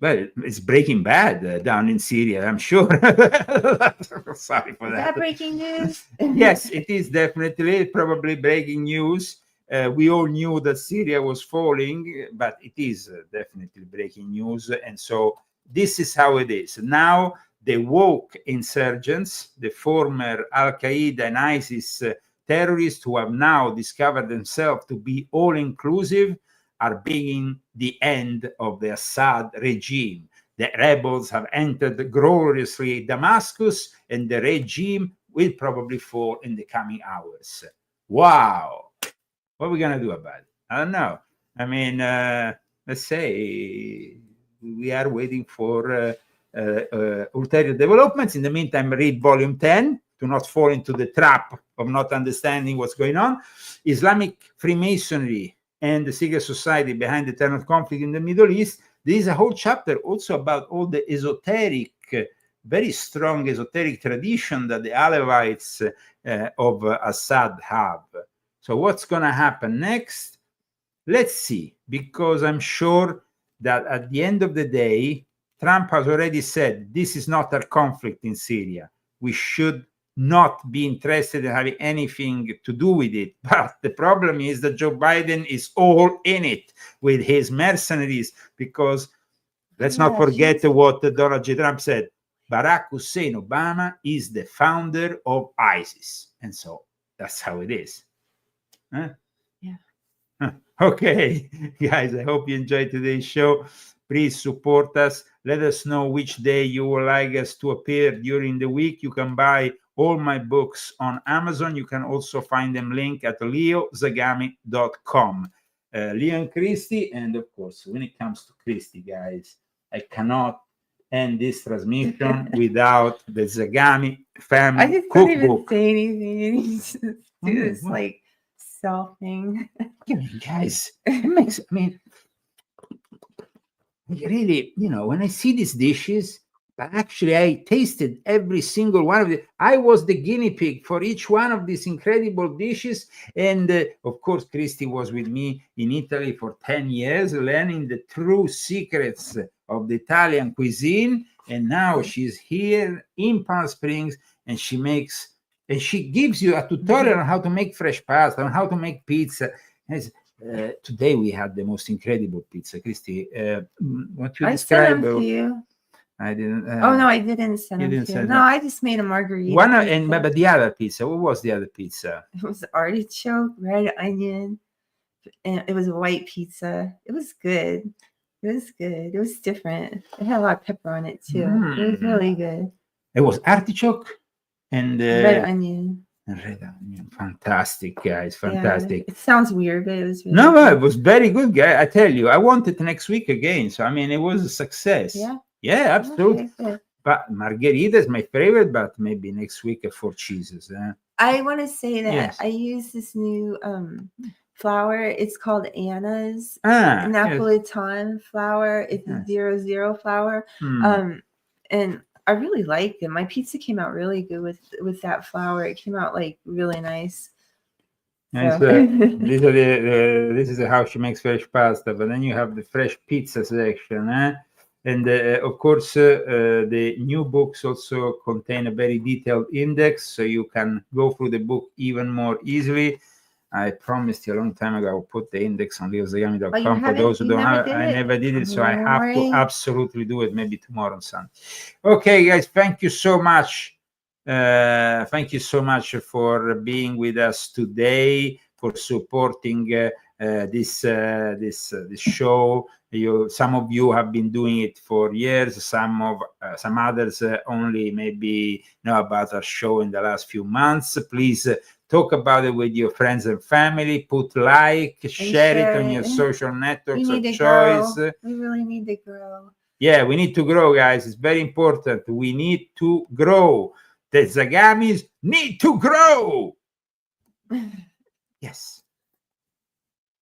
Well, it's Breaking Bad down in Syria, I'm sure. Sorry for that. Is that breaking news? Yes, it is definitely probably breaking news. We all knew that Syria was falling, but it is definitely breaking news. And so this is how it is. Now, the woke insurgents, the former Al-Qaeda and ISIS terrorists who have now discovered themselves to be all-inclusive, are being the end of the Assad regime. The rebels have entered gloriously Damascus, and the regime will probably fall in the coming hours. Wow. What are we going to do about it? I don't know. I mean, let's say we are waiting for ulterior developments. In the meantime, read volume 10 to not fall into the trap of not understanding what's going on. Islamic Freemasonry and the secret society behind the eternal conflict in the Middle East. There is a whole chapter also about all the esoteric, very strong esoteric tradition that the Alevites of Assad have. So what's going to happen next? Let's see, because I'm sure that at the end of the day, Trump has already said this is not a conflict in Syria. We should not be interested in having anything to do with it. But the problem is that Joe Biden is all in it with his mercenaries, because let's not forget what Donald J. Trump said. Barack Hussein Obama is the founder of ISIS. And so that's how it is. Huh? Yeah. Okay, guys, I hope you enjoyed today's show. Please support us. Let us know which day you would like us to appear during the week. You can buy all my books on Amazon. You can also find them linked at leozagami.com. Leo and Christy, and of course, when it comes to Christy, guys, I cannot end this transmission without the Zagami family I just cookbook. don't even say anything. You just do this like self thing. Guys, it makes, I mean, really, you know, when I see these dishes, actually, I tasted every single one of them. I was the guinea pig for each one of these incredible dishes. And of course, Christy was with me in Italy for 10 years, learning the true secrets of the Italian cuisine. And now she's here in Palm Springs, and she makes, and she gives you a tutorial on how to make fresh pasta, on how to make pizza. Today we had the most incredible pizza. Christy, what you I describe? sent them to you. I didn't. Oh no, I didn't send them to you. No, I just made a margarita. One and but the other pizza. What was the other pizza? It was artichoke, red onion, and it was a white pizza. It was good. It was good. It was different. It had a lot of pepper on it too. It was really good. It was artichoke and red onion. Red onion. Fantastic, guys. Fantastic. Yeah, it sounds weird, but it was really no, good. it was very good, guy. I tell you, I want it next week again. So I mean, it was a success. Yeah, absolutely. Okay. But margarita is my favorite, but maybe next week at 4 Cheeses. I want to say that I use this new flour. It's called Anna's Napolitan flour. It's 00 flour. And I really liked it. My pizza came out really good with that flour. It came out like really nice. So. This is how she makes fresh pasta. But then you have the fresh pizza section. And of course, the new books also contain a very detailed index, so you can go through the book even more easily. I promised you a long time ago I will put the index on leozagami.com for those who don't have it. I never did it, so I have to absolutely do it, maybe tomorrow on Sunday. Okay, guys, thank you so much. Thank you so much for being with us today, for supporting this show. Some of you have been doing it for years. Some others only maybe know about our show in the last few months. Please talk about it with your friends and family. Put like, share it on your social networks of choice. We really need to grow. Yeah, we need to grow, guys. It's very important. We need to grow. The Zagamis need to grow. Yes.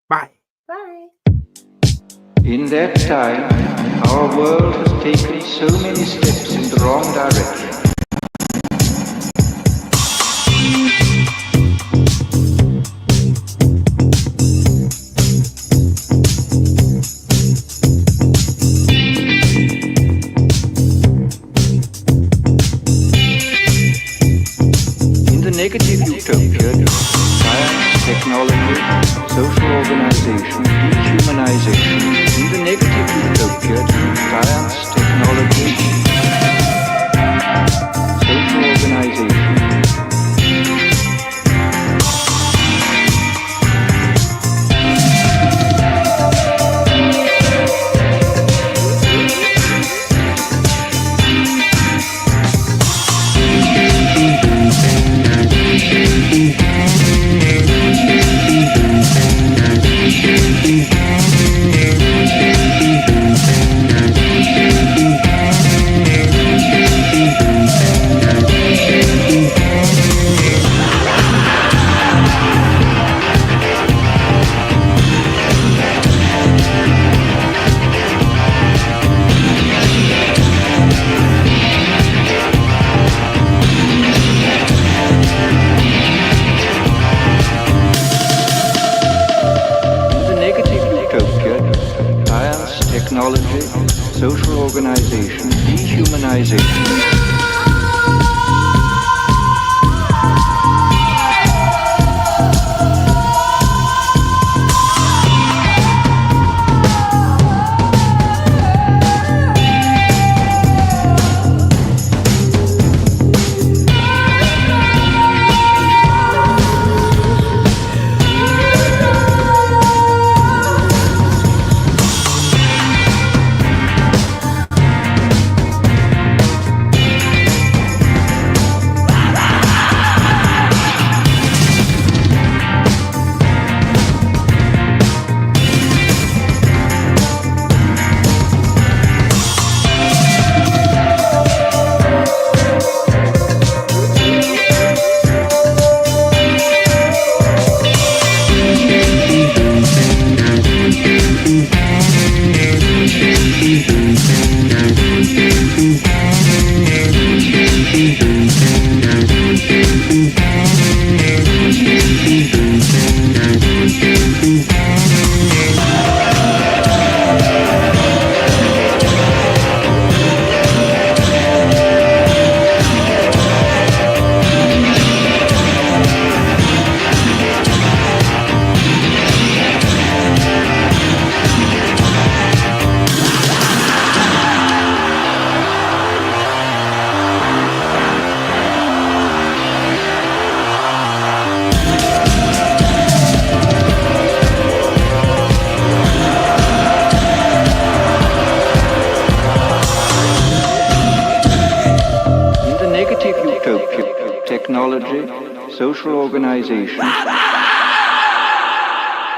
Bye. Bye. In that time, our world has taken so many steps in the wrong direction. In the negative utopia, science, technology, organization. Technology, social organization,